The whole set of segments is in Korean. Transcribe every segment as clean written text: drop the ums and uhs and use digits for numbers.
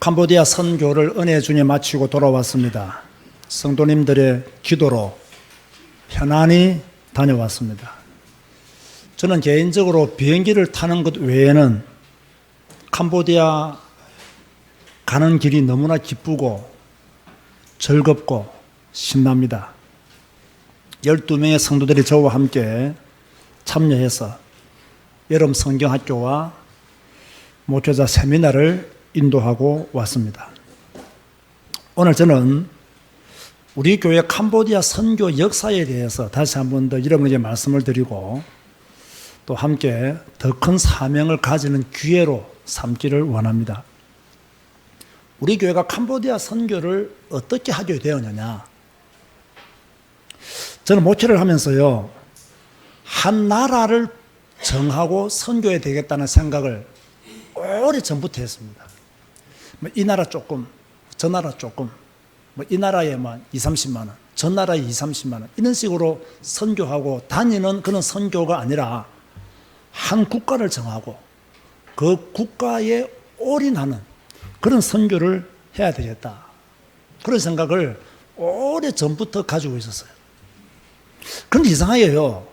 캄보디아 선교를 은혜의 주님에 마치고 돌아왔습니다. 성도님들의 기도로 편안히 다녀왔습니다. 저는 개인적으로 비행기를 타는 것 외에는 캄보디아 가는 길이 너무나 기쁘고 즐겁고 신납니다. 12명의 성도들이 저와 함께 참여해서 여름 성경학교와 목회자 세미나를 인도하고 왔습니다. 오늘 저는 우리 교회 캄보디아 선교 역사에 대해서 다시 한 번 더 여러분에게 말씀을 드리고 또 함께 더 큰 사명을 가지는 기회로 삼기를 원합니다. 우리 교회가 캄보디아 선교를 어떻게 하게 되었느냐? 저는 목회를 하면서요, 한 나라를 정하고 선교해야 되겠다는 생각을 오래 전부터 했습니다. 이 나라 조금, 저 나라 조금, 이 나라에만 2, 30만 원, 저 나라에 2, 30만 원, 이런 식으로 선교하고 다니는 그런 선교가 아니라 한 국가를 정하고 그 국가에 올인하는 그런 선교를 해야 되겠다. 그런 생각을 오래 전부터 가지고 있었어요. 그런데 이상하게요,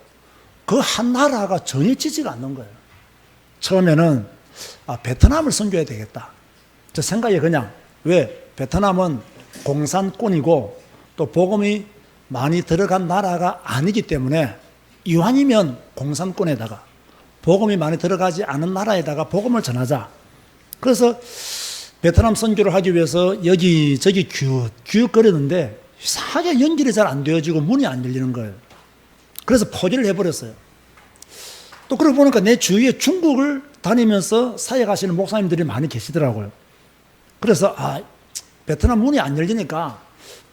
그 한 나라가 정해지지가 않는 거예요. 처음에는 베트남을 선교해야 되겠다. 저 생각에 그냥, 왜? 베트남은 공산권이고 또 복음이 많이 들어간 나라가 아니기 때문에 이왕이면 공산권에다가 복음이 많이 들어가지 않은 나라에다가 복음을 전하자. 그래서 베트남 선교를 하기 위해서 여기저기 기웃거리는데 이상하게 연결이 잘 안 되어지고 문이 안 열리는 거예요. 그래서 포기를 해버렸어요. 또 그러고 보니까 내 주위에 중국을 다니면서 사역하시는 목사님들이 많이 계시더라고요. 그래서 베트남 문이 안 열리니까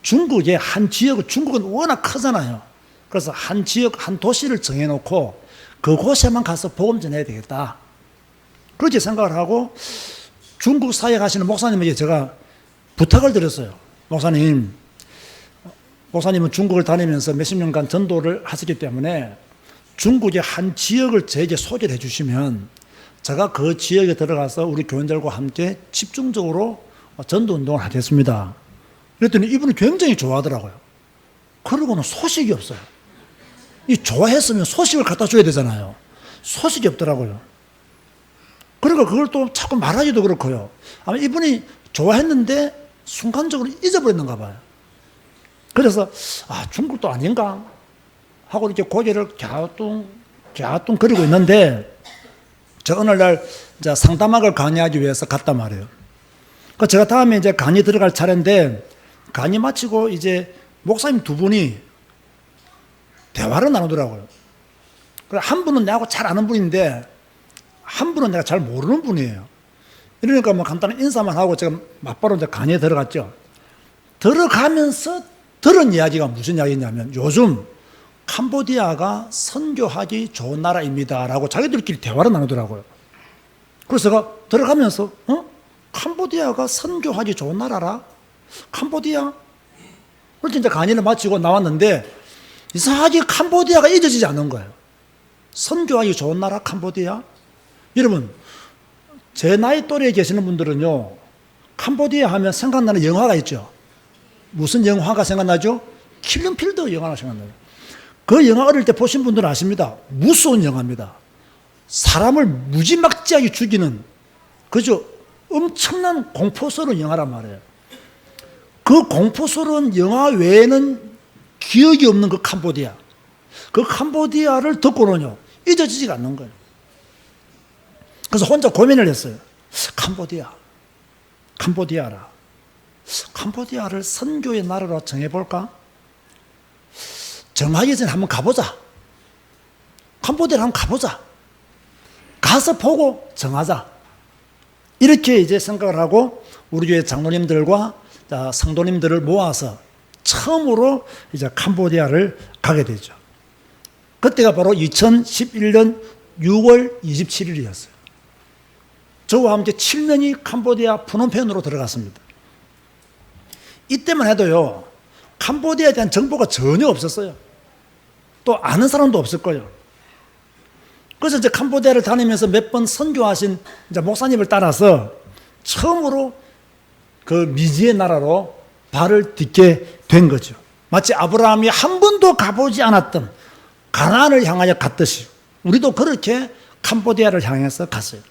중국의 한 지역은, 중국은 워낙 크잖아요. 그래서 한 지역, 한 도시를 정해놓고 그곳에만 가서 복음 전해야 되겠다. 그렇게 생각을 하고 중국 사역하시는 목사님에게 제가 부탁을 드렸어요. 목사님은 중국을 다니면서 몇십 년간 전도를 하셨기 때문에 중국의 한 지역을 저에게 소개를 해주시면 제가 그 지역에 들어가서 우리 교인들과 함께 집중적으로 전도 운동을 하겠습니다. 그랬더니 이분이 굉장히 좋아하더라고요. 그러고는 소식이 없어요. 이 좋아했으면 소식을 갖다 줘야 되잖아요. 소식이 없더라고요. 그러니까 그걸 또 자꾸 말하기도 그렇고요. 아마 이분이 좋아했는데 순간적으로 잊어버렸는가 봐요. 그래서 중국도 아닌가 하고 이렇게 고개를 갸우뚱거리고 있는데 제가 어느 날 이제 상담학을 강의하기 위해서 갔단 말이에요. 그 제가 다음에 이제 강의 들어갈 차례인데 강의 마치고 이제 목사님 두 분이 대화를 나누더라고요. 한 분은 내하고 잘 아는 분인데 한 분은 내가 잘 모르는 분이에요. 이러니까 뭐 간단한 인사만 하고 제가 막바로 이제 강의에 들어갔죠. 들어가면서 들은 이야기가 무슨 이야기냐면 요즘 캄보디아가 선교하기 좋은 나라입니다라고 자기들끼리 대화를 나누더라고요. 그래서 제가 들어가면서 캄보디아가 선교하기 좋은 나라라? 캄보디아? 그래서 이제 강의를 마치고 나왔는데 이상하게 캄보디아가 잊어지지 않는 거예요. 선교하기 좋은 나라 캄보디아? 여러분, 제 나이 또래에 계시는 분들은요, 캄보디아 하면 생각나는 영화가 있죠. 무슨 영화가 생각나죠? 킬링필드 영화가 생각나요. 그 영화 어릴 때 보신 분들은 아십니다. 무서운 영화입니다. 사람을 무지막지하게 죽이는, 그죠? 엄청난 공포스러운 영화란 말이에요. 그 공포스러운 영화 외에는 기억이 없는 그 캄보디아. 그 캄보디아를 듣고는요, 잊어지지가 않는 거예요. 그래서 혼자 고민을 했어요. 캄보디아라. 캄보디아를 선교의 나라로 정해볼까? 정하기 전에 한번 가보자. 캄보디아를 한번 가보자. 가서 보고 정하자. 이렇게 이제 생각을 하고 우리 교회 장로님들과 성도님들을 모아서 처음으로 이제 캄보디아를 가게 되죠. 그때가 바로 2011년 6월 27일이었어요. 저와 함께 7명이 캄보디아 프놈펜으로 들어갔습니다. 이때만 해도요, 캄보디아에 대한 정보가 전혀 없었어요. 또 아는 사람도 없을 거예요. 그래서 이제 캄보디아를 다니면서 몇 번 선교하신 이제 목사님을 따라서 처음으로 그 미지의 나라로 발을 딛게 된 거죠. 마치 아브라함이 한 번도 가보지 않았던 가나안을 향하여 갔듯이 우리도 그렇게 캄보디아를 향해서 갔어요.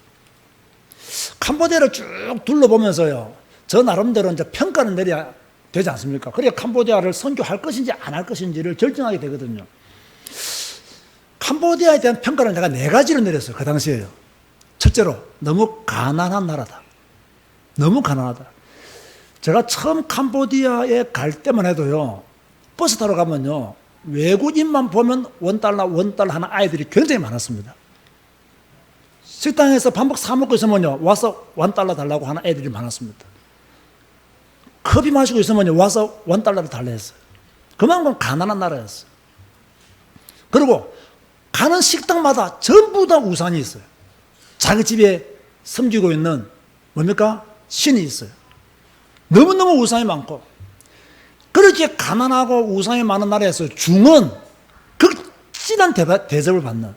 캄보디아를 쭉 둘러보면서요, 저 나름대로 이제 평가를 내려야 되지 않습니까? 그래야 캄보디아를 선교할 것인지 안 할 것인지를 결정하게 되거든요. 캄보디아에 대한 평가를 내가 4가지로 내렸어요. 그 당시에요. 첫째로, 너무 가난한 나라다. 너무 가난하다. 제가 처음 캄보디아에 갈 때만 해도요, 버스 타러 가면요, 외국인만 보면 $1 하는 아이들이 굉장히 많았습니다. 식당에서 밥 사 먹고 있으면요, 와서 $1 달라고 하는 애들이 많았습니다. 커피 마시고 있으면요, 와서 $1를 달라 했어요. 그만큼 가난한 나라였어요. 그리고 가는 식당마다 전부 다 우산이 있어요. 자기 집에 섬기고 있는 뭡니까? 신이 있어요. 너무너무 우산이 많고, 그렇게 가난하고 우산이 많은 나라에서 중은 극진한 대접을 받는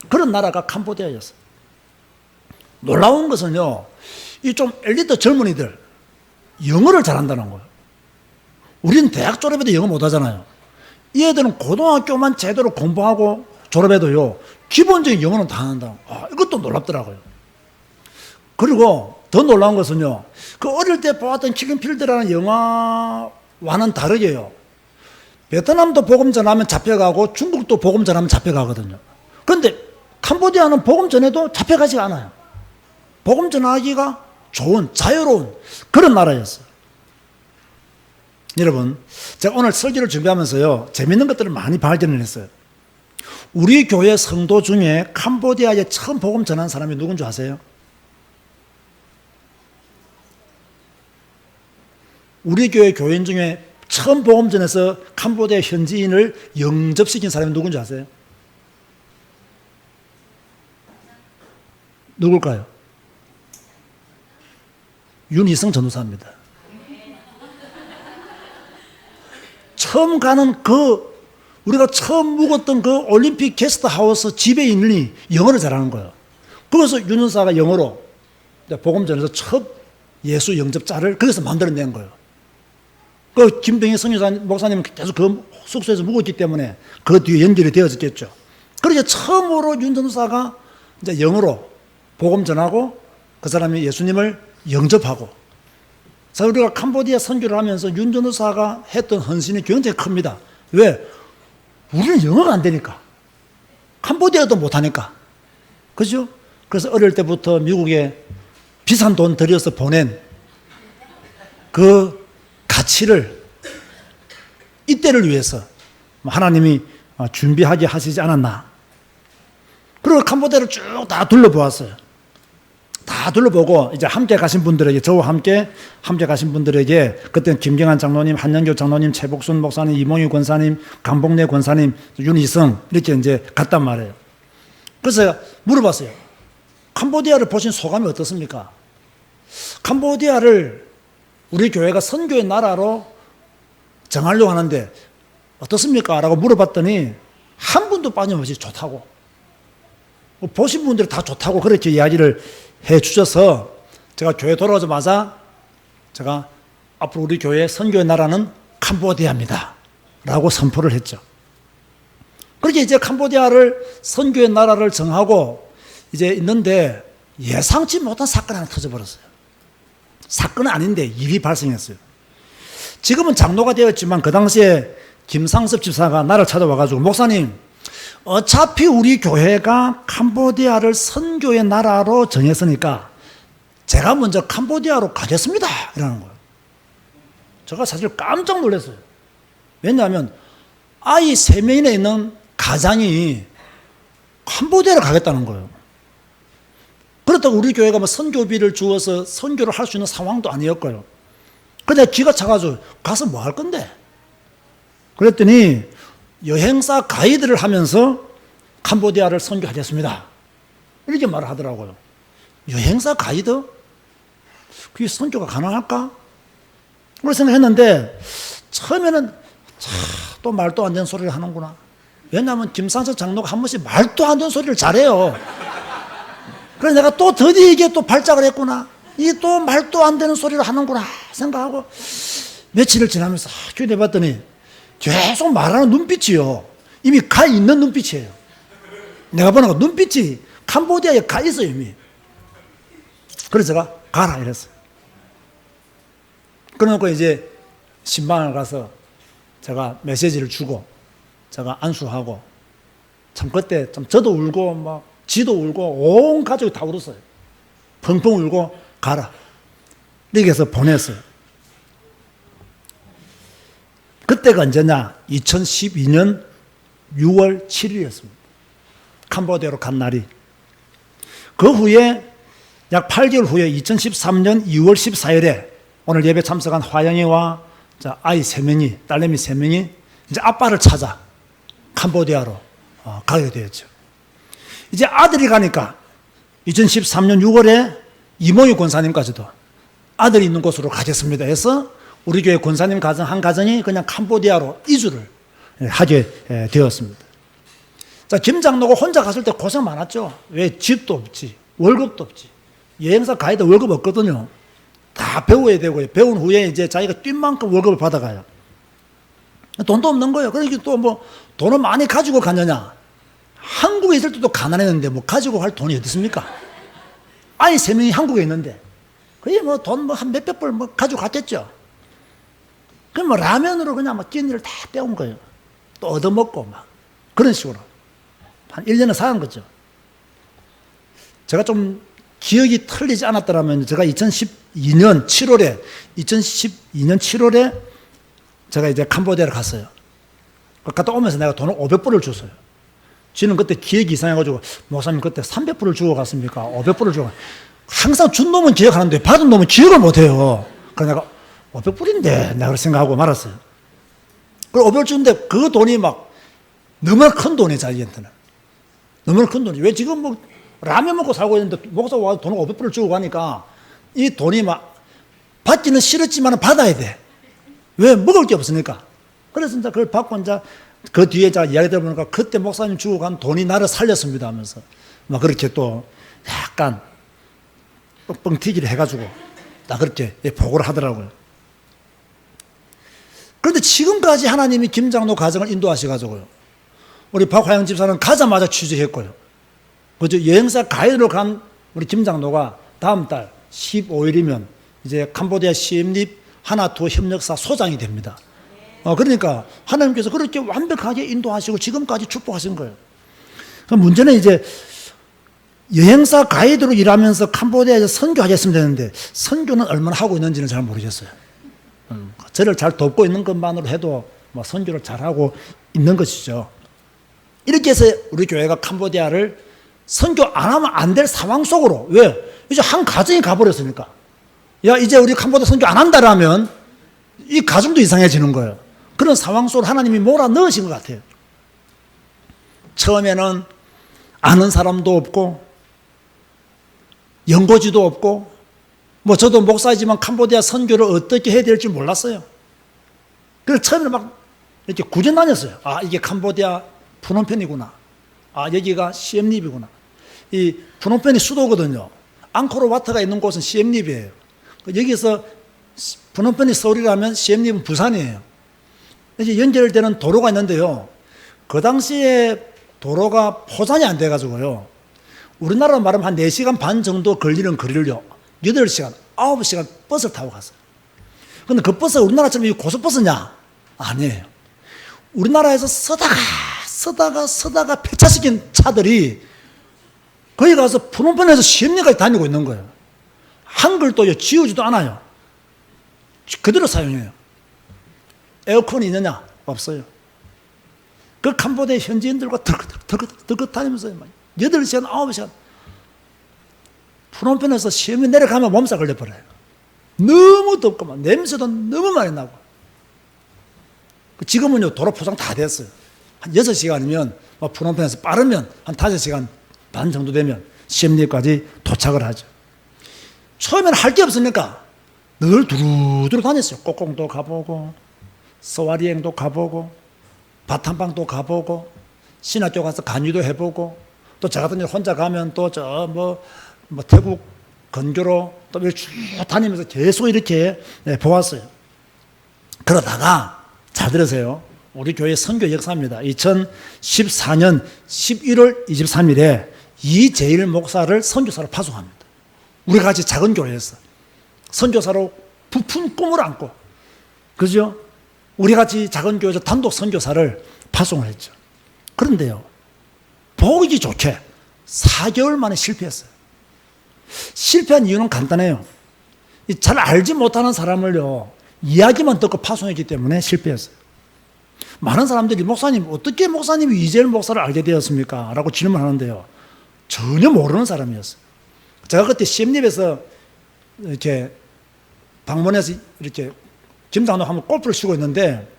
그런 나라가 캄보디아였어요. 놀라운 것은요, 이 좀 엘리트 젊은이들 영어를 잘한다는 거예요. 우리는 대학 졸업해도 영어 못하잖아요. 이 애들은 고등학교만 제대로 공부하고 졸업해도요, 기본적인 영어는 다 한다. 이것도 놀랍더라고요. 그리고 더 놀라운 것은요, 그 어릴 때 보았던 킬링필드라는 영화와는 다르게요, 베트남도 복음 전하면 잡혀가고 중국도 복음 전하면 잡혀가거든요. 그런데 캄보디아는 복음 전해도 잡혀가지 않아요. 복음 전하기가 좋은, 자유로운 그런 나라였어요. 여러분, 제가 오늘 설교를 준비하면서요, 재밌는 것들을 많이 발견을 했어요. 우리 교회 성도 중에 캄보디아에 처음 복음 전한 사람이 누군지 아세요? 우리 교회 교인 중에 처음 복음 전해서 캄보디아 현지인을 영접시킨 사람이 누군지 아세요? 누굴까요? 윤희성 전도사입니다. 처음 가는 우리가 처음 묵었던 그 올림픽 게스트하우스 집에 있는 영어를 잘하는 거예요. 그래서 윤 전도사가 영어로 복음 전해서 첫 예수 영접자를 거기서 만들어낸 거예요. 그 김병희 선교사 목사님은 계속 그 숙소에서 묵었기 때문에 그 뒤에 연결이 되어졌겠죠. 그래서 처음으로 윤 전도사가 이제 영어로 복음 전하고 그 사람이 예수님을 영접하고. 자, 우리가 캄보디아 선교를 하면서 윤 전도사가 했던 헌신이 굉장히 큽니다. 왜? 우리는 영어가 안 되니까. 캄보디아도 못하니까. 그죠? 그래서 어릴 때부터 미국에 비싼 돈 들여서 보낸 그 가치를 이때를 위해서 하나님이 준비하게 하시지 않았나. 그리고 캄보디아를 쭉 다 둘러보았어요. 다 둘러보고 이제 함께 가신 분들에게, 저와 함께 가신 분들에게, 그때는 김경환 장로님, 한영교 장로님, 최복순 목사님, 이몽희 권사님, 강복래 권사님, 윤희성 이렇게 이제 갔단 말이에요. 그래서 물어봤어요. 캄보디아를 보신 소감이 어떻습니까? 캄보디아를 우리 교회가 선교의 나라로 정하려고 하는데 어떻습니까? 라고 물어봤더니 한 분도 빠짐없이 좋다고, 보신 분들이 다 좋다고 그렇게 이야기를 해 주셔서, 제가 교회 돌아오자마자 제가 앞으로 우리 교회의 선교의 나라는 캄보디아입니다 라고 선포를 했죠. 그렇게 이제 캄보디아를 선교의 나라를 정하고 이제 있는데 예상치 못한 사건이 하나 터져버렸어요. 사건은 아닌데 일이 발생했어요. 지금은 장로가 되었지만 그 당시에 김상섭 집사가 나를 찾아와가지고, 목사님, 어차피 우리 교회가 캄보디아를 선교의 나라로 정했으니까 제가 먼저 캄보디아로 가겠습니다 이러는 거예요. 제가 사실 깜짝 놀랐어요. 왜냐하면 아이 3명이나 있는 가장이 캄보디아를 가겠다는 거예요. 그렇다고 우리 교회가 뭐 선교비를 주어서 선교를 할 수 있는 상황도 아니었고요. 그런데 기가 차가지고 가서 뭐 할 건데? 그랬더니 여행사 가이드를 하면서 캄보디아를 선교하겠습니다 이렇게 말을 하더라고요. 여행사 가이드? 그게 선교가 가능할까? 그렇게 생각했는데 처음에는 또 말도 안 되는 소리를 하는구나. 왜냐하면 김상석 장로가 한 번씩 말도 안 되는 소리를 잘해요. 그래서 내가 또 드디어 이게 또 발작을 했구나. 이 또 말도 안 되는 소리를 하는구나 생각하고 며칠을 지나면서 학교에 내봤더니 계속 말하는 눈빛이요. 이미 가 있는 눈빛이에요. 내가 보는 거 눈빛이 캄보디아에 가 있어요, 이미. 그래서 제가 가라 이랬어요. 그러놓고 이제 신방을 가서 제가 메시지를 주고 제가 안수하고 참 그때 좀 저도 울고 막 지도 울고 온 가족이 다 울었어요. 펑펑 울고 가라. 이렇게 해서 보냈어요. 그때가 언제냐? 2012년 6월 7일이었습니다. 캄보디아로 간 날이. 그 후에 약 8개월 후에 2013년 2월 14일에 오늘 예배 참석한 화영이와 아이 3명이, 딸내미 3명이 이제 아빠를 찾아 캄보디아로 가게 되었죠. 이제 아들이 가니까 2013년 6월에 이모희 권사님까지도 아들이 있는 곳으로 가겠습니다 해서 우리 교회 권사님 가정 한 가정이 그냥 캄보디아로 이주를 하게 되었습니다. 자, 김 장로가 혼자 갔을 때 고생 많았죠. 왜? 집도 없지, 월급도 없지. 여행사 가이드 월급 없거든요. 다 배워야 되고요. 배운 후에 이제 자기가 뛴 만큼 월급을 받아가요. 돈도 없는 거예요. 그러니까 또 뭐 돈을 많이 가지고 가느냐? 한국에 있을 때도 가난했는데 뭐 가지고 갈 돈이 어디 있습니까? 아이 3명이 한국에 있는데 거의 뭐 돈 뭐 한 몇백 불 뭐 가지고 갔겠죠. 그럼 뭐 라면으로 그냥 막 끼니를 다 빼온 거예요. 또 얻어먹고 막 그런 식으로 한 1년을 사는 거죠. 제가 좀 기억이 틀리지 않았더라면 제가 2012년 7월에 제가 이제 캄보디아를 갔어요. 갔다 오면서 내가 돈을 500불을 줬어요. 지는 그때 기억이 이상해가지고 목사님 그때 300불을 주고 갔습니까? 500불을 주고. 항상 준 놈은 기억하는데 받은 놈은 기억을 못해요. 그래서 내가 500불인데 내가 그렇게 생각하고 말았어요. 그리고 500불 주는데 그 돈이 막 너무나 큰 돈이에요, 자기한테는. 너무나 큰 돈이. 왜 지금 뭐 라면 먹고 살고 있는데 목사 와서 돈을 500불을 주고 가니까 이 돈이 막 받기는 싫었지만 받아야 돼. 왜? 먹을 게 없으니까. 그래서 이제 그걸 받고 이제 그 뒤에 제가 이야기 들어보니까 그때 목사님 주고 간 돈이 나를 살렸습니다 하면서 막 그렇게 또 약간 뻥튀기를 해가지고 나 그렇게 보고를 하더라고요. 그런데 지금까지 하나님이 김장로 가정을 인도하셔가지고요. 우리 박화영 집사는 가자마자 취직했고요. 그죠? 여행사 가이드로 간 우리 김장로가 다음 달 15일이면 이제 캄보디아 시엠립 하나투어 협력사 소장이 됩니다. 그러니까 하나님께서 그렇게 완벽하게 인도하시고 지금까지 축복하신 거예요. 문제는 이제 여행사 가이드로 일하면서 캄보디아에서 선교하셨으면 되는데 선교는 얼마나 하고 있는지는 잘 모르겠어요. 저를 잘 돕고 있는 것만으로 해도 뭐 선교를 잘하고 있는 것이죠. 이렇게 해서 우리 교회가 캄보디아를 선교 안 하면 안 될 상황 속으로, 왜? 이제 한 가정이 가버렸으니까. 야, 이제 우리 캄보디아 선교 안 한다라면 이 가정도 이상해지는 거예요. 그런 상황 속으로 하나님이 몰아 넣으신 것 같아요. 처음에는 아는 사람도 없고 연고지도 없고 뭐 저도 목사이지만 캄보디아 선교를 어떻게 해야 될지 몰랐어요. 그래서 처음에는 막 이렇게 구전 다녔어요. 아, 이게 캄보디아 푸놈펜이구나. 아, 여기가 시엠립이구나. 이 푸놈펜이 수도거든요. 앙코르와트가 있는 곳은 시엠립이에요. 여기서 푸놈펜이 서울이라면 시엠립은 부산이에요. 이제 연결되는 도로가 있는데요. 그 당시에 도로가 포장이 안 돼가지고요. 우리나라로 말하면 한 4시간 반 정도 걸리는 거리를요. 8시간, 9시간 버스를 타고 갔어요. 근데 그 버스가 우리나라처럼 고속버스냐? 아니에요. 우리나라에서 서다가 폐차시킨 차들이 거기 가서 푸놈펜에서 시엠립까지 다니고 있는 거예요. 한글도 지우지도 않아요. 그대로 사용해요. 에어컨이 있느냐? 없어요. 그 캄보디아 현지인들과 덜컥 다니면서 8시간, 9시간 푸놈펜에서 시험이 내려가면 몸살 걸려버려요. 너무 덥고 냄새도 너무 많이 나고. 지금은요 도로 포장 다 됐어요. 한 6시간이면 푸놈펜에서 빠르면 한 5시간 반 정도 되면 시엠립까지 도착을 하죠. 처음에는 할 게 없으니까 늘 두루두루 다녔어요. 꼬콩도 가보고 서와리행도 가보고 바탐방도 가보고 신학교 가서 강의도 해보고 또 저 같은 경우 혼자 가면 또 저 태국 건교로 또 이렇게 쭉 다니면서 계속 이렇게 보았어요. 그러다가 잘 들으세요. 우리 교회 선교 역사입니다. 2014년 11월 23일에 이재일 목사를 선교사로 파송합니다. 우리 같이 작은 교회에서 선교사로 부푼 꿈을 안고, 그죠? 우리 같이 작은 교회에서 단독 선교사를 파송을 했죠. 그런데요, 보기 좋게 4개월 만에 실패했어요. 실패한 이유는 간단해요. 잘 알지 못하는 사람을요, 이야기만 듣고 파송했기 때문에 실패했어요. 많은 사람들이 목사님, 어떻게 목사님이 이재일 목사를 알게 되었습니까? 라고 질문하는데요, 전혀 모르는 사람이었어요. 제가 그때 CM립에서 이렇게 방문해서 이렇게 김장로 한번 골프를 치고 있는데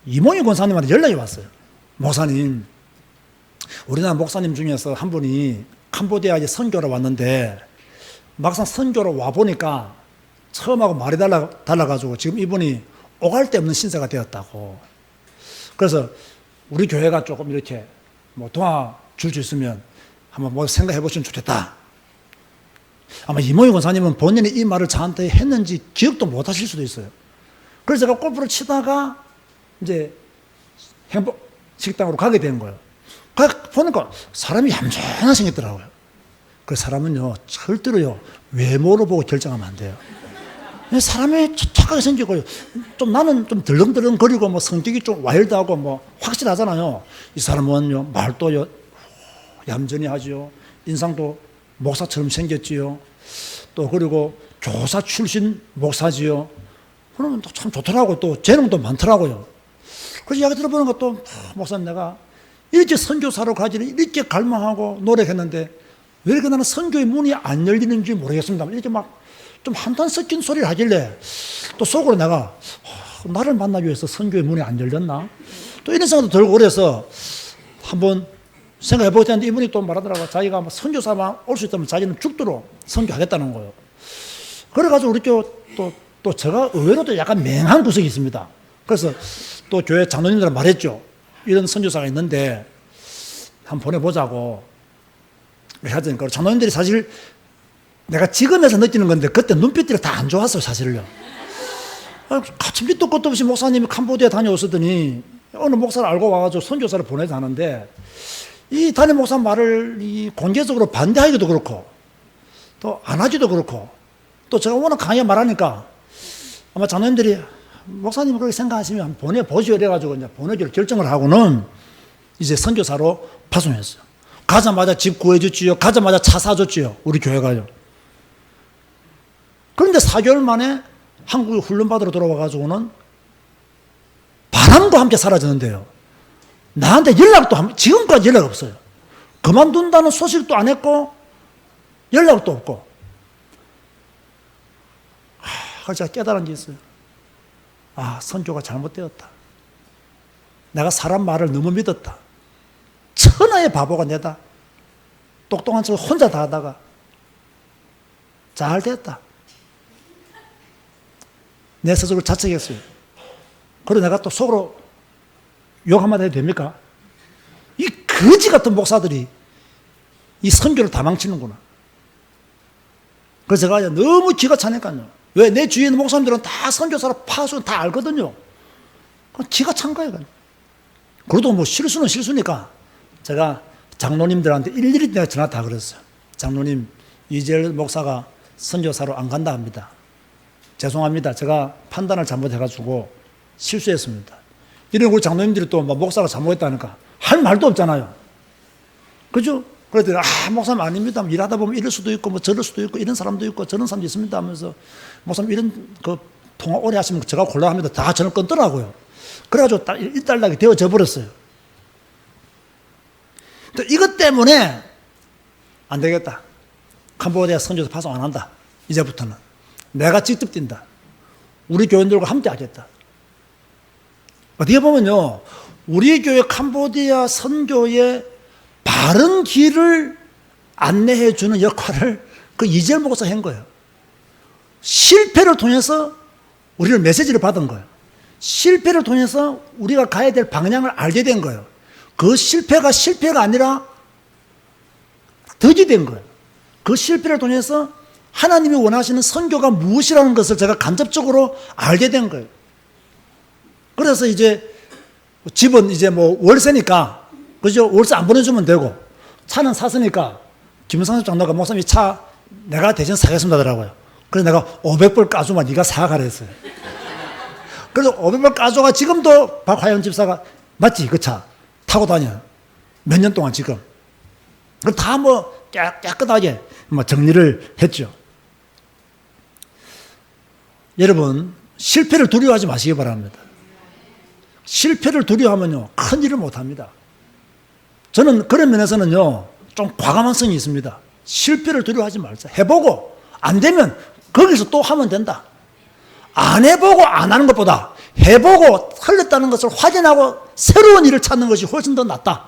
이몽희 권사님한테 연락이 왔어요. 목사님, 우리나라 목사님 중에서 한 분이 캄보디아에 선교로 왔는데 막상 선교로 와보니까 처음하고 말이 달라가지고 지금 이분이 오갈 데 없는 신세가 되었다고. 그래서 우리 교회가 조금 이렇게 뭐 도와줄 수 있으면 한번 뭐 생각해 보시면 좋겠다. 아마 이몽희 권사님은 본인이 이 말을 저한테 했는지 기억도 못 하실 수도 있어요. 그래서 제가 골프를 치다가 이제 행복 식당으로 가게 된 거예요. 보니까 사람이 얌전하게 생겼더라고요. 그 사람은요, 절대로요, 외모를 보고 결정하면 안 돼요. 사람이 착하게 생기고요, 좀 나는 좀 덜렁덜렁거리고 뭐 성격이 좀 와일드하고 뭐 확실하잖아요. 이 사람은요, 말도요, 얌전히 하지요. 인상도 목사처럼 생겼지요. 또 그리고 교사 출신 목사지요. 그러면 참 좋더라고. 또 재능도 많더라고요. 그래서 이야기 들어보는 것도, 목사님, 내가 이렇게 선교사로 가지는 이렇게 갈망하고 노력했는데 왜 이렇게 나는 선교의 문이 안 열리는지 모르겠습니다. 이렇게 막 좀 한탄 섞인 소리를 하길래 또 속으로 내가 나를 만나기 위해서 선교의 문이 안 열렸나? 또 이런 생각도 들고 그래서 한번 생각해 보게 되는데 이분이 또 말하더라고요. 자기가 선교사만 올 수 있다면 자기는 죽도록 선교하겠다는 거예요. 그래가지고 우리 교회 또 제가 의외로도 약간 맹한 구석이 있습니다. 그래서 또 교회 장로님들은 말했죠. 이런 선교사가 있는데 한번 보내보자고 하자니까 장로님들이 사실 내가 지금에서 느끼는 건데 그때 눈빛들이 다 안 좋았어요, 사실요. 같이 밑도 끝도 없이 목사님이 캄보디아 다녀오시더니 어느 목사를 알고 와가지고 선교사를 보내자 하는데 이 담임 목사 말을 공개적으로 반대하기도 그렇고 또 안 하기도 그렇고 또 제가 워낙 강하게 말하니까 아마 장로님들이 목사님 그렇게 생각하시면 한번 보내보시오 이래가지고 이제 보내기로 결정을 하고는 이제 선교사로 파송했어요. 가자마자 집 구해줬지요. 가자마자 차 사줬지요. 우리 교회가요. 그런데 4개월 만에 한국에 훈련받으러 돌아와가지고는 바람과 함께 사라졌는데요. 나한테 지금까지 연락 없어요. 그만둔다는 소식도 안 했고, 연락도 없고. 그래서 제가 깨달은 게 있어요. 선교가 잘못되었다. 내가 사람 말을 너무 믿었다. 천하의 바보가 내다. 똑똑한 척 혼자 다 하다가 잘 됐다. 내 스스로 자책했어요. 그리고 내가 또 속으로 욕 한마디 해도 됩니까? 이 거지 같은 목사들이 이 선교를 다 망치는구나. 그래서 제가 너무 기가 차니까요. 왜? 내 주위에 있는 목사님들은 다 선교사로 파수는 다 알거든요. 기가 찬 거예요. 그래도 뭐 실수는 실수니까 제가 장로님들한테 일일이 내가 전화 다 걸었어요. 장로님, 이재일 목사가 선교사로 안 간다 합니다. 죄송합니다. 제가 판단을 잘못해가지고 실수했습니다. 이런 우리 장로님들이 또 목사가 잘못했다니까 할 말도 없잖아요. 그죠? 그랬더니 목사님 아닙니다. 일하다 보면 이럴 수도 있고 뭐 저럴 수도 있고 이런 사람도 있고 저런 사람도 있습니다 하면서 목사님 이런 통화 오래 하시면 제가 곤란합니다. 다 전화 끊더라고요. 그래가지고 딱 일단락이 되어져 버렸어요. 또 이것 때문에 안 되겠다. 캄보디아 선교사 파송 안 한다. 이제부터는 내가 직접 뛴다. 우리 교인들과 함께 하겠다. 어떻게 보면요, 우리 교회 캄보디아 선교의 바른 길을 안내해 주는 역할을 그 이재일 목사가 한 거예요. 실패를 통해서 우리를 메시지를 받은 거예요. 실패를 통해서 우리가 가야 될 방향을 알게 된 거예요. 그 실패가 아니라 덕이 된 거예요. 그 실패를 통해서 하나님이 원하시는 선교가 무엇이라는 것을 제가 간접적으로 알게 된 거예요. 그래서 이제 집은 이제 뭐 월세니까, 그죠? 월세 안 보내주면 되고, 차는 샀으니까, 김성섭 장로가 목사님 이 차 내가 대신 사겠습니다 하더라고요. 그래서 내가 500불 까주면 네가 사가라 했어요. 그래서 500불 까줘가 지금도 박화영 집사가, 맞지? 그 차 타고 다녀. 몇 년 동안 지금. 그럼 다 뭐 깨끗하게 뭐 정리를 했죠. 여러분, 실패를 두려워하지 마시기 바랍니다. 실패를 두려워하면요, 큰 일을 못 합니다. 저는 그런 면에서는요, 좀 과감한 성이 있습니다. 실패를 두려워하지 말자. 해보고, 안 되면 거기서 또 하면 된다. 안 해보고 안 하는 것보다 해보고 틀렸다는 것을 확인하고 새로운 일을 찾는 것이 훨씬 더 낫다.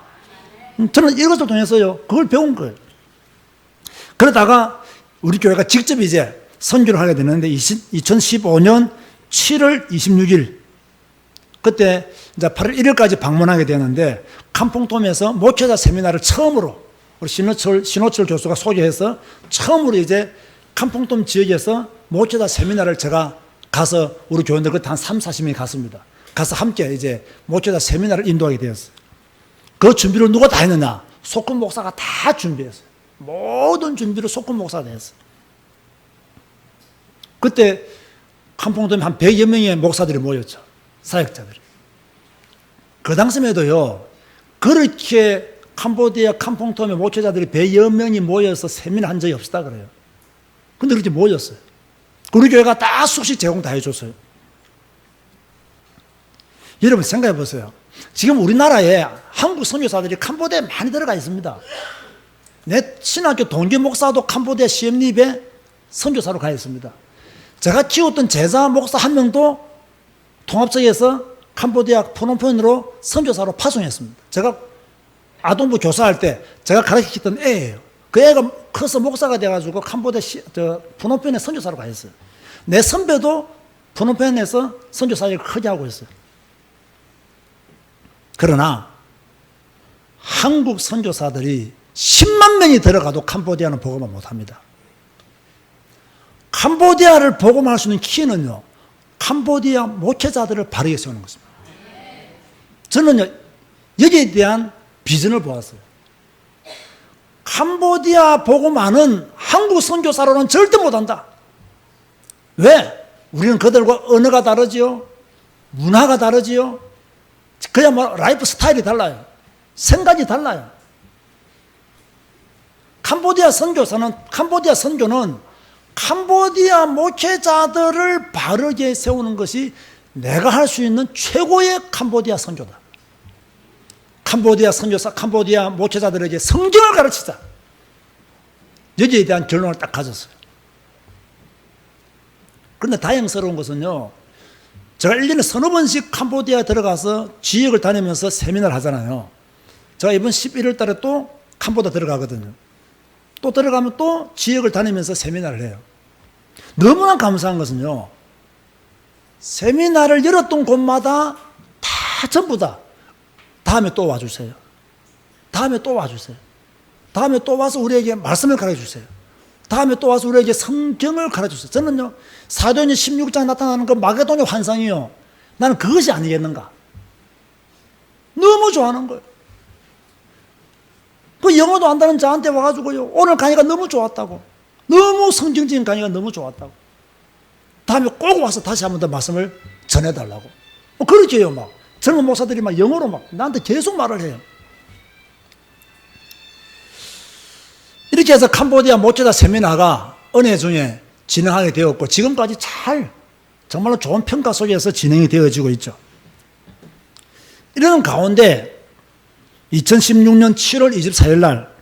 저는 이것을 통해서요, 그걸 배운 거예요. 그러다가 우리 교회가 직접 이제 선교를 하게 되는데 2015년 7월 26일 그때 이제 8월 1일까지 방문하게 되는데 캄퐁톰에서 목회자 세미나를 처음으로 우리 신호철 교수가 소개해서 처음으로 이제 캄퐁톰 지역에서 목회자 세미나를 제가 가서 우리 교원들 그때 한 3, 40명이 갔습니다. 가서 함께 이제 목회자 세미나를 인도하게 되었어요. 그 준비를 누가 다 했느냐? 속군 목사가 다 준비했어요. 모든 준비를 속군 목사가 했어요. 그때 캄퐁돔에 한 100여 명의 목사들이 모였죠. 사역자들이. 그 당시에도요, 그렇게 캄보디아 캄퐁돔의 목회자들이 100여 명이 모여서 세미나 한 적이 없었다 그래요. 근데 그렇게 모였어요. 우리 교회가 다 숙식 제공 다 해줬어요. 여러분 생각해 보세요. 지금 우리나라에 한국 선교사들이 캄보디아에 많이 들어가 있습니다. 내 신학교 동기 목사도 캄보디아 시엠립에 선교사로 가 있습니다. 제가 키웠던 제자 목사 한 명도 통합청에서 캄보디아 프놈펜으로 선교사로 파송했습니다. 제가 아동부 교사할 때 제가 가르치던 애예요. 그 애가 커서 목사가 돼가지고 캄보디아 프놈펜에 선교사로 가 있어요. 내 선배도 프놈펜에서 선교 사역을 크게 하고 있어요. 그러나 한국 선교사들이 10만 명이 들어가도 캄보디아는 복음을 못합니다. 캄보디아를 복음할 수 있는 키는요, 캄보디아 목회자들을 바르게 세우는 것입니다. 저는요, 여기에 대한 비전을 보았어요. 캄보디아 복음하는 한국 선교사로는 절대 못한다. 왜? 우리는 그들과 언어가 다르지요. 문화가 다르지요. 그냥 뭐 라이프 스타일이 달라요. 생각이 달라요. 캄보디아 선교는 캄보디아 목회자들을 바르게 세우는 것이 내가 할 수 있는 최고의 캄보디아 선교다. 캄보디아 선교사, 캄보디아 목회자들에게 성경을 가르치자. 여기에 대한 결론을 딱 가졌어요. 그런데 다행스러운 것은요, 제가 1년에 서너 번씩 캄보디아에 들어가서 지역을 다니면서 세미나를 하잖아요. 제가 이번 11월 달에 또 캄보디아 들어가거든요. 또 들어가면 또 지역을 다니면서 세미나를 해요. 너무나 감사한 것은요, 세미나를 열었던 곳마다 다 전부 다 다음에 또 와주세요. 다음에 또 와주세요. 다음에 또 와서 우리에게 말씀을 가르쳐주세요. 다음에 또 와서 우리에게 성경을 가르쳐주세요. 저는요, 사도행전 16장에 나타나는 그 마게도냐 환상이요, 나는 그것이 아니겠는가. 너무 좋아하는 거예요. 그 영어도 안다는 저한테 와가지고요, 오늘 강의가 너무 좋았다고. 너무 성경적인 강의가 너무 좋았다고. 다음에 꼭 와서 다시 한 번 더 말씀을 전해달라고. 그렇게 해요, 막. 젊은 목사들이 막 영어로 막 나한테 계속 말을 해요. 이렇게 해서 캄보디아 목회자 세미나가 은혜 중에 진행하게 되었고, 지금까지 정말로 좋은 평가 속에서 진행이 되어지고 있죠. 이러는 가운데 2016년 7월 24일 날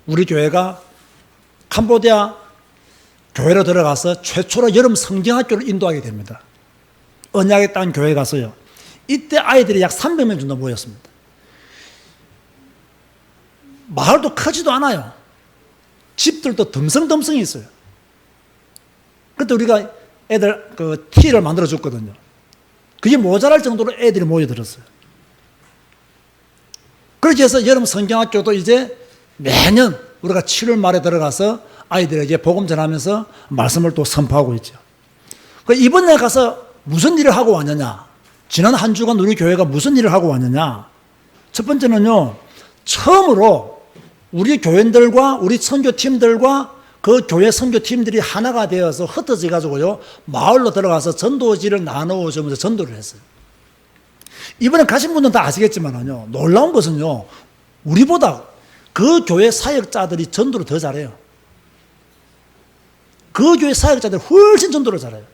우리 교회가 캄보디아 교회로 들어가서 최초로 여름 성경학교를 인도하게 됩니다. 언약의 땅 교회에 가서요. 이때 아이들이 약 300명 정도 모였습니다. 마을도 크지도 않아요. 집들도 덤성덤성이 있어요. 그때 우리가 애들 티를 만들어 줬거든요. 그게 모자랄 정도로 애들이 모여들었어요. 그렇게 해서 여름 성경학교도 이제 매년 우리가 7월 말에 들어가서 아이들에게 복음 전하면서 말씀을 또 선포하고 있죠. 이번에 가서 무슨 일을 하고 왔느냐? 지난 한 주간 우리 교회가 무슨 일을 하고 왔느냐? 첫 번째는요, 처음으로 우리 교인들과 우리 선교팀들과 그 교회 선교팀들이 하나가 되어서 흩어져 가지고요, 마을로 들어가서 전도지를 나누어 주면서 전도를 했어요. 이번에 가신 분들은 다 아시겠지만요, 놀라운 것은요, 우리보다 그 교회 사역자들이 전도를 더 잘해요. 그 교회 사역자들이 훨씬 전도를 잘해요.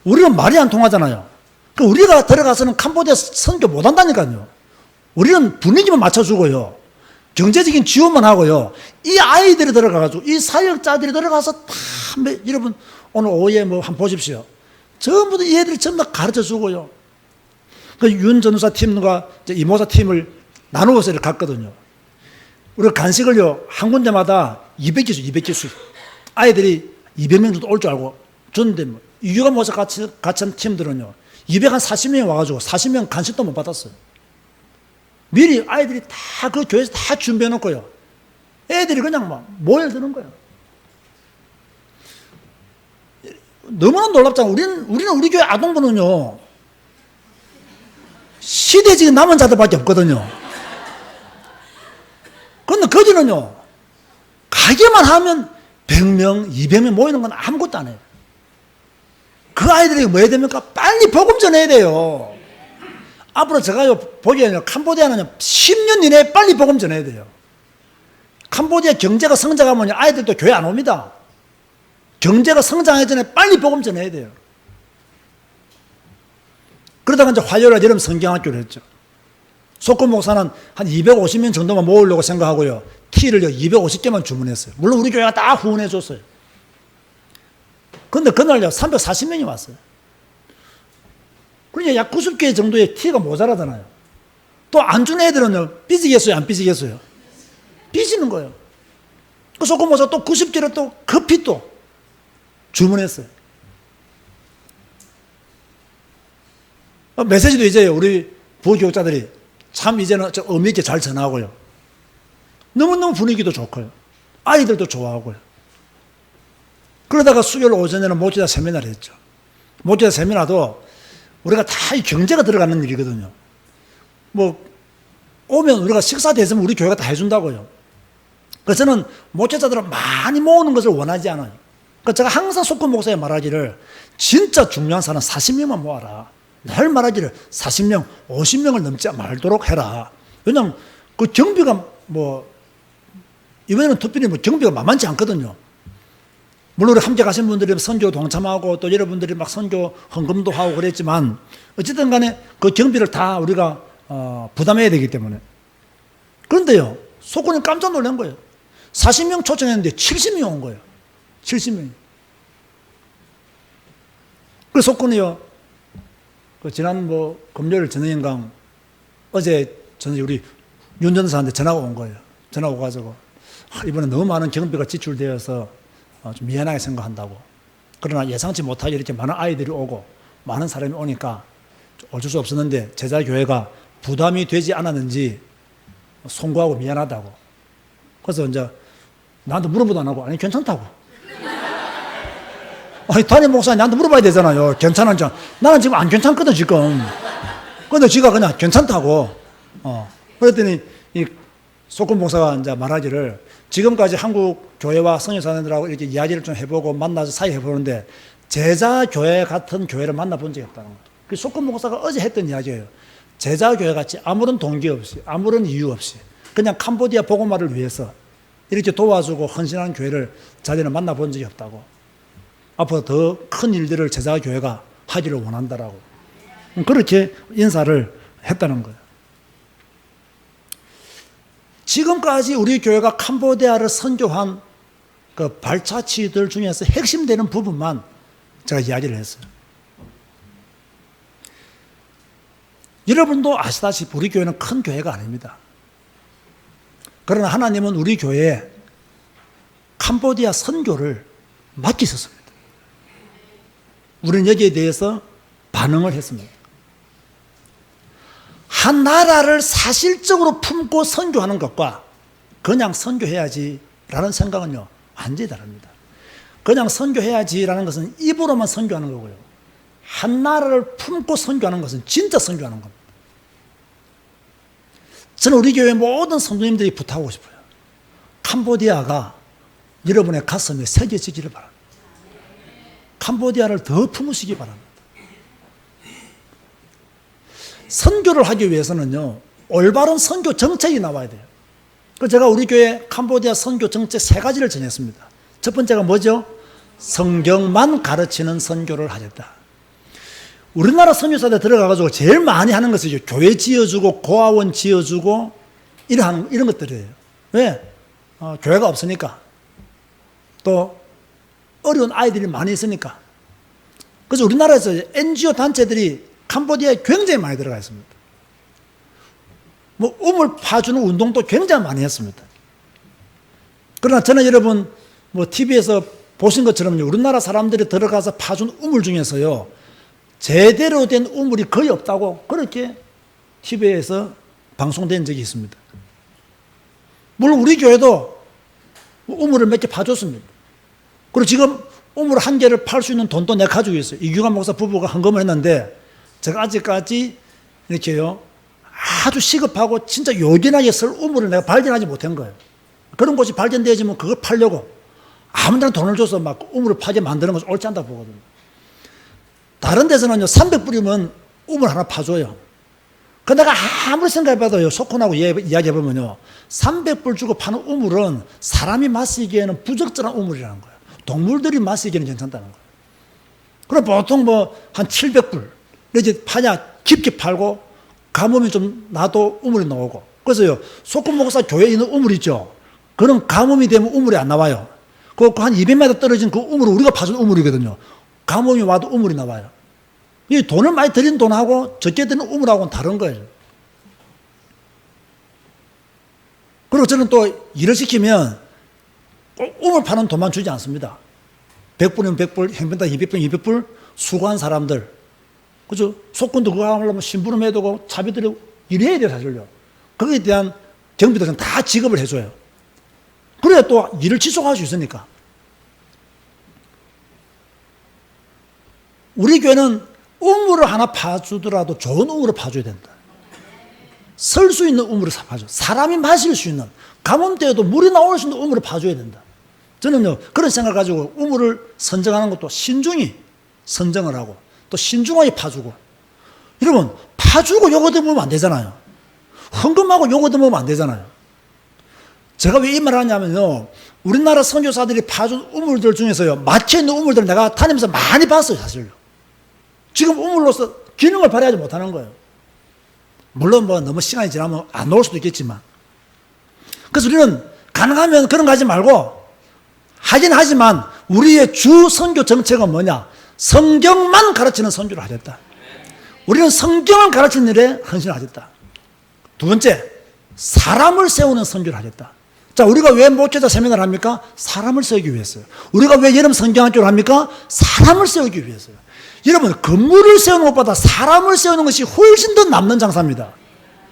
우리는 말이 안 통하잖아요. 우리가 들어가서는 캄보디아 선교 못 한다니까요. 우리는 분위기만 맞춰주고요, 경제적인 지원만 하고요, 이 아이들이 들어가가지고, 이 사역자들이 들어가서 다, 여러분, 오늘 오후에 뭐 한번 보십시오. 전부 다 이 애들이 전부 다 가르쳐 주고요. 윤 전도사 팀과 이모사 팀을 나누어서 갔거든요. 우리가 간식을요, 한 군데마다 200개씩. 아이들이 200명 정도 올 줄 알고 줬는데, 이유가 뭐서 같이 한 팀들은요, 240명이 와가지고 40명 간식도 못 받았어요. 미리 아이들이 다 그 교회에서 다 준비해 놓고요, 애들이 그냥 막 모여드는 거예요. 너무나 놀랍잖아요. 우리는 우리 교회 아동부는요, 시대적인 남은 자들밖에 없거든요. 그런데 거기는요, 가게만 하면 100명, 200명 모이는 건 아무것도 안 해요. 그 아이들에게 뭐 해야 됩니까? 빨리 복음 전해야 돼요. 앞으로 제가요, 보기에는 캄보디아는 10년 이내에 빨리 복음 전해야 돼요. 캄보디아 경제가 성장하면 아이들도 교회 안 옵니다. 경제가 성장하기 전에 빨리 복음 전해야 돼요. 그러다가 이제 화요일에 여름 성경학교를 했죠. 속군 목사는 한 250명 정도만 모으려고 생각하고요, 티를 250개만 주문했어요. 물론 우리 교회가 다 후원해 줬어요. 그런데 그날요, 340명이 왔어요. 그러니까 약 90개 정도의 티가 모자라잖아요. 또 안 주는 애들은요, 삐지겠어요, 안 삐지겠어요? 삐지는 거예요. 그 속군 목사가 또 90개를 또 급히 또 주문했어요. 메시지도 이제 우리 부교육자들이 참 이제는 의미 있게 잘 전하고요, 너무너무 분위기도 좋고요, 아이들도 좋아하고요. 그러다가 수요일 오전에는 모지자 세미나를 했죠. 모지자 세미나도 우리가 다 이 경제가 들어가는 일이거든요. 뭐 오면 우리가 식사 대접은 우리 교회가 다 해준다고요. 그래서 저는 모지자들을 많이 모으는 것을 원하지 않아요. 그러니까 제가 항상 속군 목사에 말하기를, 진짜 중요한 사람은 40명만 모아라. 늘 말하기를 40명, 50명을 넘지 말도록 해라. 왜냐하면 그 경비가 이번에는 특별히 경비가 만만치 않거든요. 물론 우리 함께 가신 분들이 선교 동참하고 또 여러분들이 막 선교 헌금도 하고 그랬지만, 어쨌든 간에 그 경비를 다 우리가 부담해야 되기 때문에. 그런데요, 속군이 깜짝 놀란 거예요. 40명 초청했는데 70명이 온 거예요. 70명이. 그래서 속군이요, 지난 금요일 저녁인가 어제 우리 윤 전사한테 전화가 온 거예요. 전화가 오가지고, 이번에 너무 많은 경비가 지출되어서 좀 미안하게 생각한다고. 그러나 예상치 못하게 이렇게 많은 아이들이 오고 많은 사람이 오니까 어쩔 수 없었는데 제자교회가 부담이 되지 않았는지 송구하고 미안하다고. 그래서 이제 나한테 물어보도 안 하고, 아니 괜찮다고. 아니 담임 목사님 나한테 물어봐야 되잖아요. 괜찮은지. 나는 지금 안 괜찮거든 지금. 근데 지가 그냥 괜찮다고. 그랬더니 이 속군 목사가 이제 말하기를, 지금까지 한국 교회와 선교사님들하고 이렇게 이야기를 좀 해보고 만나서 사이 해보는데 제자교회 같은 교회를 만나본 적이 없다는 거예요. 그 속군 목사가 어제 했던 이야기예요. 제자교회 같이 아무런 동기 없이, 아무런 이유 없이 그냥 캄보디아 복음화를 위해서 이렇게 도와주고 헌신하는 교회를 자기는 만나본 적이 없다고. 앞으로 더 큰 일들을 제자교회가 하기를 원한다라고. 그렇게 인사를 했다는 거예요. 지금까지 우리 교회가 캄보디아를 선교한 그 발자취들 중에서 핵심되는 부분만 제가 이야기를 했어요. 여러분도 아시다시피 우리 교회는 큰 교회가 아닙니다. 그러나 하나님은 우리 교회에 캄보디아 선교를 맡기셨습니다. 우리는 여기에 대해서 반응을 했습니다. 한 나라를 사실적으로 품고 선교하는 것과 그냥 선교해야지라는 생각은요, 완전히 다릅니다. 그냥 선교해야지라는 것은 입으로만 선교하는 거고요. 한 나라를 품고 선교하는 것은 진짜 선교하는 겁니다. 저는 우리 교회 모든 성도님들이 부탁하고 싶어요. 캄보디아가 여러분의 가슴에 새겨지기를 바랍니다. 캄보디아를 더 품으시기 바랍니다. 선교를 하기 위해서는요, 올바른 선교 정책이 나와야 돼요. 그래서 제가 우리 교회 캄보디아 선교 정책 3가지를 정했습니다. 첫 번째가 뭐죠? 성경만 가르치는 선교를 하겠다. 우리나라 선교사들 들어가가지고 제일 많이 하는 것이죠. 교회 지어주고 고아원 지어주고 이런 것들이에요. 왜? 교회가 없으니까. 또 어려운 아이들이 많이 있으니까. 그래서 우리나라에서 NGO 단체들이 캄보디아에 굉장히 많이 들어가 있습니다. 뭐 우물 파주는 운동도 굉장히 많이 했습니다. 그러나 저는 여러분 뭐 TV에서 보신 것처럼요, 우리나라 사람들이 들어가서 파준 우물 중에서요, 제대로 된 우물이 거의 없다고 그렇게 TV에서 방송된 적이 있습니다. 물론 우리 교회도 우물을 몇 개 파줬습니다. 그리고 지금 우물 1개를 팔 수 있는 돈도 내가 가지고 있어요. 이규환 목사 부부가 헌금을 했는데 제가 아직까지 이렇게요, 아주 시급하고 진짜 요긴하게 쓸 우물을 내가 발견하지 못한 거예요. 그런 곳이 발견되어지면 그걸 팔려고 아무데나 돈을 줘서 막 우물을 파게 만드는 것은 옳지 않다고 보거든요. 다른 데서는요, 300불이면 우물 하나 파줘요. 그 내가 아무리 생각해봐도요, 소콘하고 이야기해보면요, 300불 주고 파는 우물은 사람이 마시기에는 부적절한 우물이라는 거예요. 동물들이 마시기에는 괜찮다는 거예요. 그럼 보통 뭐 한 700불 이렇게 파냐, 깊게 팔고 가뭄이 좀 나도 우물이 나오고. 그래서요, 소콘 목사 교회에 있는 우물 있죠, 그런 가뭄이 되면 우물이 안 나와요. 그 한 200m 떨어진 그 우물은 우리가 파준 우물이거든요. 가뭄이 와도 우물이 나와요. 이 돈을 많이 들인 돈하고 적게 드는 우물하고는 다른 거예요. 그리고 저는 또 일을 시키면 우물 파는 돈만 주지 않습니다. 100불이면 100불, 행변당 200불, 200불 수고한 사람들, 그죠? 속건도 그거 하려면 심부름 해두고 차비들이 일해야 돼요, 사실요. 거기에 대한 경비들은 다 지급을 해줘요. 그래야 또 일을 지속할 수 있으니까. 우리 교회는 우물을 하나 파주더라도 좋은 우물을 파줘야 된다. 설 수 있는 우물을 파줘. 사람이 마실 수 있는, 가뭄 때에도 물이 나올 수 있는 우물을 파줘야 된다. 저는요, 그런 생각을 가지고 우물을 선정하는 것도 신중히 선정을 하고 또 신중하게 파주고. 여러분, 파주고 요거 더 먹으면 안 되잖아요. 헌금하고 요거 더 먹으면 안 되잖아요. 제가 왜 이 말을 하냐면요, 우리나라 선교사들이 파준 우물들 중에서요, 막혀있는 우물들 내가 다니면서 많이 봤어요, 사실요. 지금 우물로서 기능을 발휘하지 못하는 거예요. 물론 뭐 너무 시간이 지나면 안 나올 수도 있겠지만. 그래서 우리는 가능하면 그런 거 하지 말고, 하긴 하지만 우리의 주 선교 정책은 뭐냐? 성경만 가르치는 선교를 하겠다. 우리는 성경을 가르치는 일에 헌신을 하겠다. 두 번째, 사람을 세우는 선교를 하겠다. 자, 우리가 왜 목회자 세미나를 합니까? 사람을 세우기 위해서요. 우리가 왜 여름 성경학교를 합니까? 사람을 세우기 위해서요. 여러분, 건물을 세우는 것보다 사람을 세우는 것이 훨씬 더 남는 장사입니다.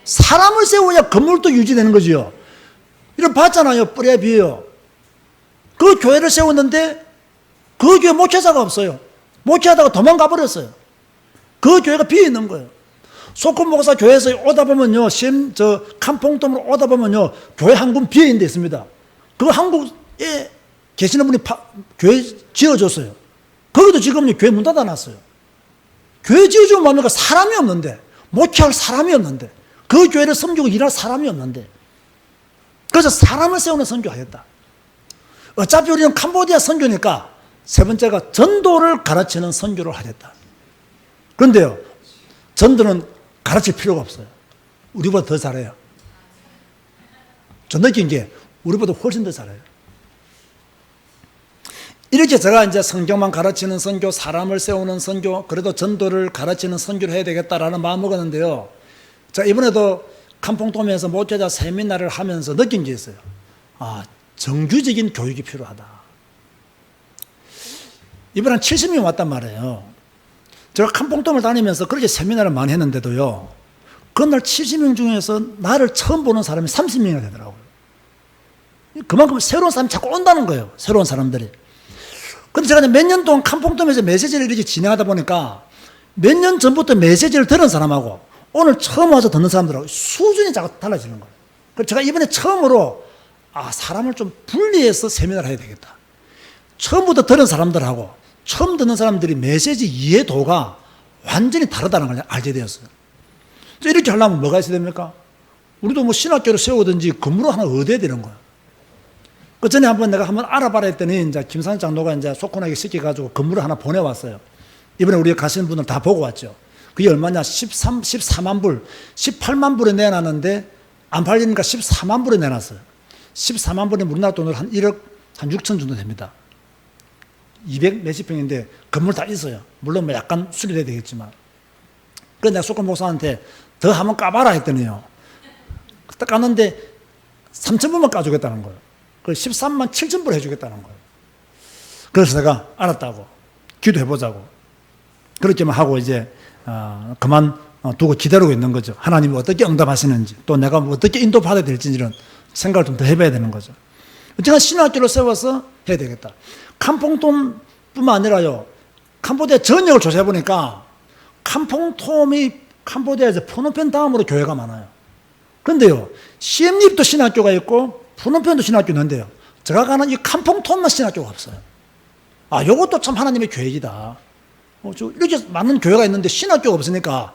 사람을 세워야 건물도 유지되는 거지요. 이런 봤잖아요, 뿌레비요. 그 교회를 세웠는데 그 교회 목회자가 없어요. 목회하다가 도망가 버렸어요. 그 교회가 비어 있는 거예요. 소콘 목사 교회에서 오다 보면요, 캄퐁돔으로 오다 보면요, 교회 한 군 비어 있는 데 있습니다. 그 한국에 계시는 분이 교회 지어줬어요. 거기도 지금 교회 문 닫아놨어요. 교회 지어주면 뭡니까? 사람이 없는데, 목회할 사람이 없는데, 그 교회를 섬기고 일할 사람이 없는데. 그래서 사람을 세우는 선교하겠다. 어차피 우리는 캄보디아 선교니까 세 번째가 전도를 가르치는 선교를 하겠다. 그런데요, 전도는 가르칠 필요가 없어요. 우리보다 더 잘해요. 저 느낀 게 우리보다 훨씬 더 잘해요. 이렇게 제가 이제 성경만 가르치는 선교, 사람을 세우는 선교, 그래도 전도를 가르치는 선교를 해야 되겠다라는 마음 먹었는데요. 자, 이번에도 캄퐁돔에서 목회자 세미나를 하면서 느낀 게 있어요. 아, 정규적인 교육이 필요하다. 이번에 한 70명 왔단 말이에요. 제가 캄퐁돔을 다니면서 그렇게 세미나를 많이 했는데도요, 그날 70명 중에서 나를 처음 보는 사람이 30명이나 되더라고요. 그만큼 새로운 사람이 자꾸 온다는 거예요. 새로운 사람들이. 근데 제가 몇 년 동안 캄퐁톰에서 메시지를 이렇게 진행하다 보니까 몇 년 전부터 메시지를 들은 사람하고 오늘 처음 와서 듣는 사람들하고 수준이 자꾸 달라지는 거예요. 그래서 제가 이번에 처음으로 사람을 좀 분리해서 세미나를 해야 되겠다. 처음부터 들은 사람들하고 처음 듣는 사람들이 메시지 이해도가 완전히 다르다는 걸 알게 되었어요. 이렇게 하려면 뭐가 있어야 됩니까? 우리도 뭐 신학교를 세우든지 건물을 하나 얻어야 되는 거예요. 그 전에 내가 한번 알아봐라 했더니 이제 김상현 장로가 이제 속훈하게 시켜가지고 건물을 하나 보내왔어요. 이번에 우리 가시는 분들 다 보고 왔죠. 그게 얼마냐? 14만 불, 18만 불에 내놨는데 안 팔리니까 14만 불에 내놨어요. 14만 불이 우리나라 돈으로 한 1억 한 6천 정도 됩니다. 200 몇십 평인데 건물 다 있어요. 물론 뭐 약간 수리돼야 되겠지만. 그래서 내가 속군 목사한테 더 한번 까봐라 했더니요. 딱 까는데 3천 불만 까주겠다는 거예요. 그 13만 7천 불 해주겠다는 거예요. 그래서 내가 알았다고 기도해보자고 그렇게만 하고 이제 그만 두고 기다리고 있는 거죠. 하나님이 어떻게 응답하시는지 또 내가 어떻게 인도받아야 될지 이런 생각을 좀 더 해봐야 되는 거죠. 제가 신학교를 세워서 해야 되겠다. 캄퐁톰뿐만 아니라요. 캄보디아 전역을 조사해보니까 캄보디아에서 푸놈펜 다음으로 교회가 많아요. 그런데요. 시엠립도 신학교가 있고 푸놈펜도 신학교 있는데요. 제가 가는 이 캄퐁톰만 신학교가 없어요. 요것도 참 하나님의 계획이다. 이렇게 많은 교회가 있는데 신학교가 없으니까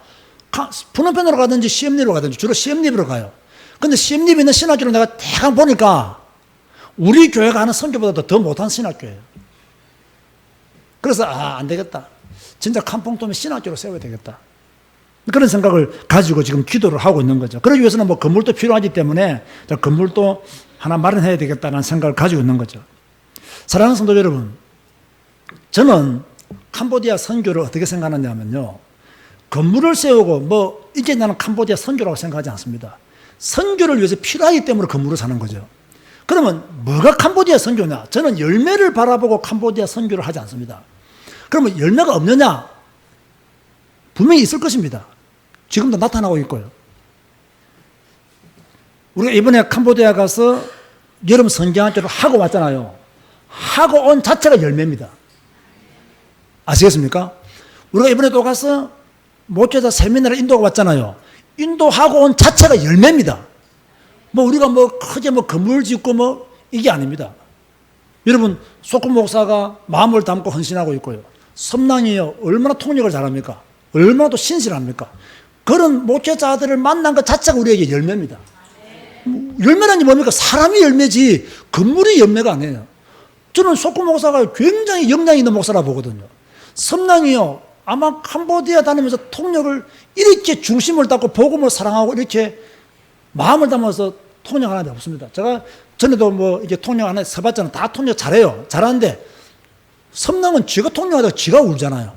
푸놈펜으로 가든지 시엠립으로 가든지 주로 시엠립으로 가요. 근데 시엠립에 있는 신학교를 내가 대강 보니까 우리 교회가 하는 선교보다 더 못한 신학교예요. 그래서 안 되겠다. 진짜 캄퐁톰에 신학교를 세워야 되겠다. 그런 생각을 가지고 지금 기도를 하고 있는 거죠. 그러기 위해서는 뭐 건물도 필요하기 때문에 건물도 하나 마련해야 되겠다는 생각을 가지고 있는 거죠. 사랑하는 성도 여러분, 저는 캄보디아 선교를 어떻게 생각하느냐면요. 건물을 세우고 이게 나는 캄보디아 선교라고 생각하지 않습니다. 선교를 위해서 필요하기 때문에 건물을 사는 거죠. 그러면 뭐가 캄보디아 선교냐? 저는 열매를 바라보고 캄보디아 선교를 하지 않습니다. 그러면 열매가 없느냐? 분명히 있을 것입니다. 지금도 나타나고 있고요. 우리가 이번에 캄보디아 가서 여름 선교학교를 하고 왔잖아요. 하고 온 자체가 열매입니다. 아시겠습니까? 우리가 이번에 또 가서 모체자 세미나를 인도하고 왔잖아요. 인도하고 온 자체가 열매입니다. 우리가 크게 건물 짓고 이게 아닙니다. 여러분, 속군 목사가 마음을 담고 헌신하고 있고요. 섬랑이요. 얼마나 통역을 잘합니까? 얼마나 또 신실합니까? 그런 목회자들을 만난 것 자체가 우리에게 열매입니다. 열매라는 게 뭡니까? 사람이 열매지 건물이 열매가 아니에요. 저는 속군 목사가 굉장히 역량 있는 목사라 보거든요. 섬랑이요. 아마 캄보디아 다니면서 통역을 이렇게 중심을 닦고 복음을 사랑하고 이렇게 마음을 담아서 통역하는 데 없습니다. 제가 전에도 이게 통역 하나 써봤잖아요. 다 통역 잘해요. 잘하는데 섬랑은 지가 통역하다가 지가 울잖아요.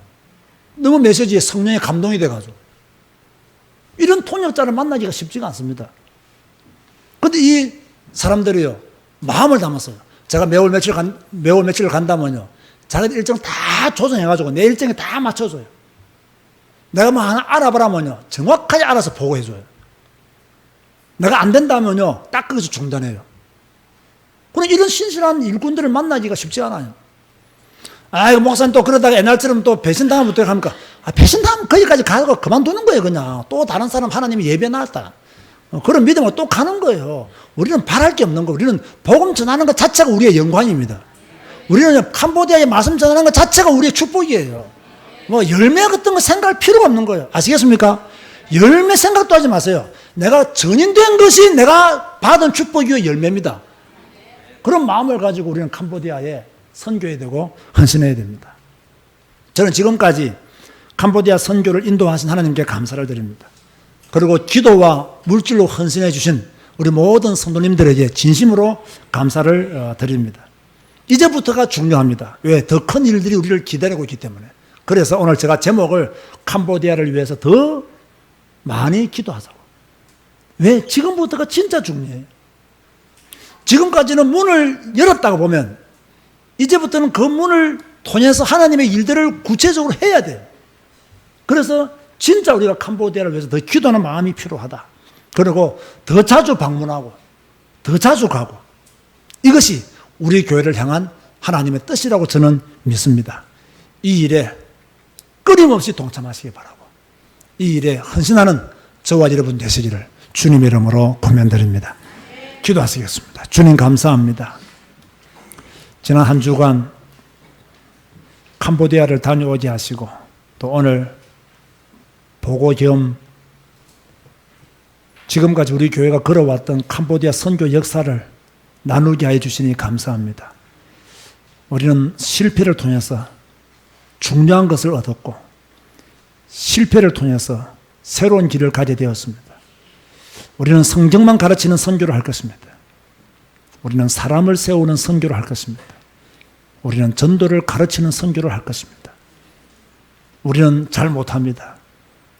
너무 메시지에 성령의 감동이 돼가지고. 이런 통역자를 만나기가 쉽지가 않습니다. 근데 이 사람들이요. 마음을 담았어요. 제가 매월 며칠을 간다면요. 자기들 일정 다 조정해가지고 내 일정에 다 맞춰줘요. 내가 하나 알아보라면요. 정확하게 알아서 보고해줘요. 내가 안 된다면요. 딱 거기서 중단해요. 그럼 이런 신실한 일꾼들을 만나기가 쉽지 않아요. 목사님 또 그러다가 옛날처럼 또 배신당하면 어떻게 합니까? 배신당하면 거기까지 가고 그만두는 거예요, 그냥. 또 다른 사람 하나님이 예배놨다. 그런 믿음으로 또 가는 거예요. 우리는 바랄 게 없는 거. 우리는 복음 전하는 것 자체가 우리의 영광입니다. 우리는 캄보디아에 말씀 전하는 것 자체가 우리의 축복이에요. 열매 같은 거 생각할 필요가 없는 거예요. 아시겠습니까? 열매 생각도 하지 마세요. 내가 전인된 것이 내가 받은 축복이요 열매입니다. 그런 마음을 가지고 우리는 캄보디아에 선교해야 되고 헌신해야 됩니다. 저는 지금까지 캄보디아 선교를 인도하신 하나님께 감사를 드립니다. 그리고 기도와 물질로 헌신해 주신 우리 모든 성도님들에게 진심으로 감사를 드립니다. 이제부터가 중요합니다. 왜? 더 큰 일들이 우리를 기다리고 있기 때문에. 그래서 오늘 제가 제목을 캄보디아를 위해서 더 많이 기도하자고. 왜? 지금부터가 진짜 중요해요. 지금까지는 문을 열었다고 보면 이제부터는 그 문을 통해서 하나님의 일들을 구체적으로 해야 돼요. 그래서 진짜 우리가 캄보디아를 위해서 더 기도하는 마음이 필요하다. 그리고 더 자주 방문하고 더 자주 가고 이것이 우리 교회를 향한 하나님의 뜻이라고 저는 믿습니다. 이 일에 끊임없이 동참하시기 바라고, 이 일에 헌신하는 저와 여러분 되시기를 주님의 이름으로 권면드립니다. 기도하시겠습니다. 주님 감사합니다. 지난 한 주간 캄보디아를 다녀오게 하시고 또 오늘 보고 겸 지금까지 우리 교회가 걸어왔던 캄보디아 선교 역사를 나누게 해주시니 감사합니다. 우리는 실패를 통해서 중요한 것을 얻었고 실패를 통해서 새로운 길을 가게 되었습니다. 우리는 성경만 가르치는 선교를 할 것입니다. 우리는 사람을 세우는 선교를 할 것입니다. 우리는 전도를 가르치는 선교를 할 것입니다. 우리는 잘 못합니다.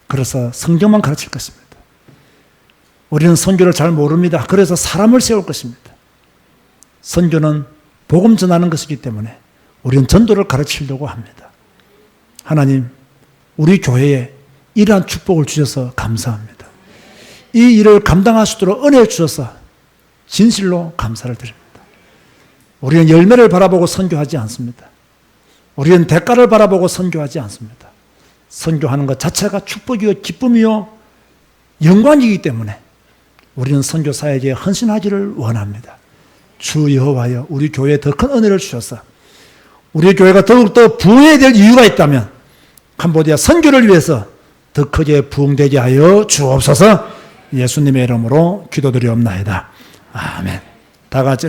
그래서 성경만 가르칠 것입니다. 우리는 선교를 잘 모릅니다. 그래서 사람을 세울 것입니다. 선교는 복음 전하는 것이기 때문에 우리는 전도를 가르치려고 합니다. 하나님, 우리 교회에 이러한 축복을 주셔서 감사합니다. 이 일을 감당할 수 있도록 은혜를 주셔서 진실로 감사를 드립니다. 우리는 열매를 바라보고 선교하지 않습니다. 우리는 대가를 바라보고 선교하지 않습니다. 선교하는 것 자체가 축복이요 기쁨이요 영광이기 때문에 우리는 선교사에게 헌신하기를 원합니다. 주 여호와여, 우리 교회에 더 큰 은혜를 주셔서 우리 교회가 더욱더 부흥해야 될 이유가 있다면 캄보디아 선교를 위해서 더 크게 부흥되게 하여 주옵소서. 예수님의 이름으로 기도드리옵나이다. 아멘. 다 같이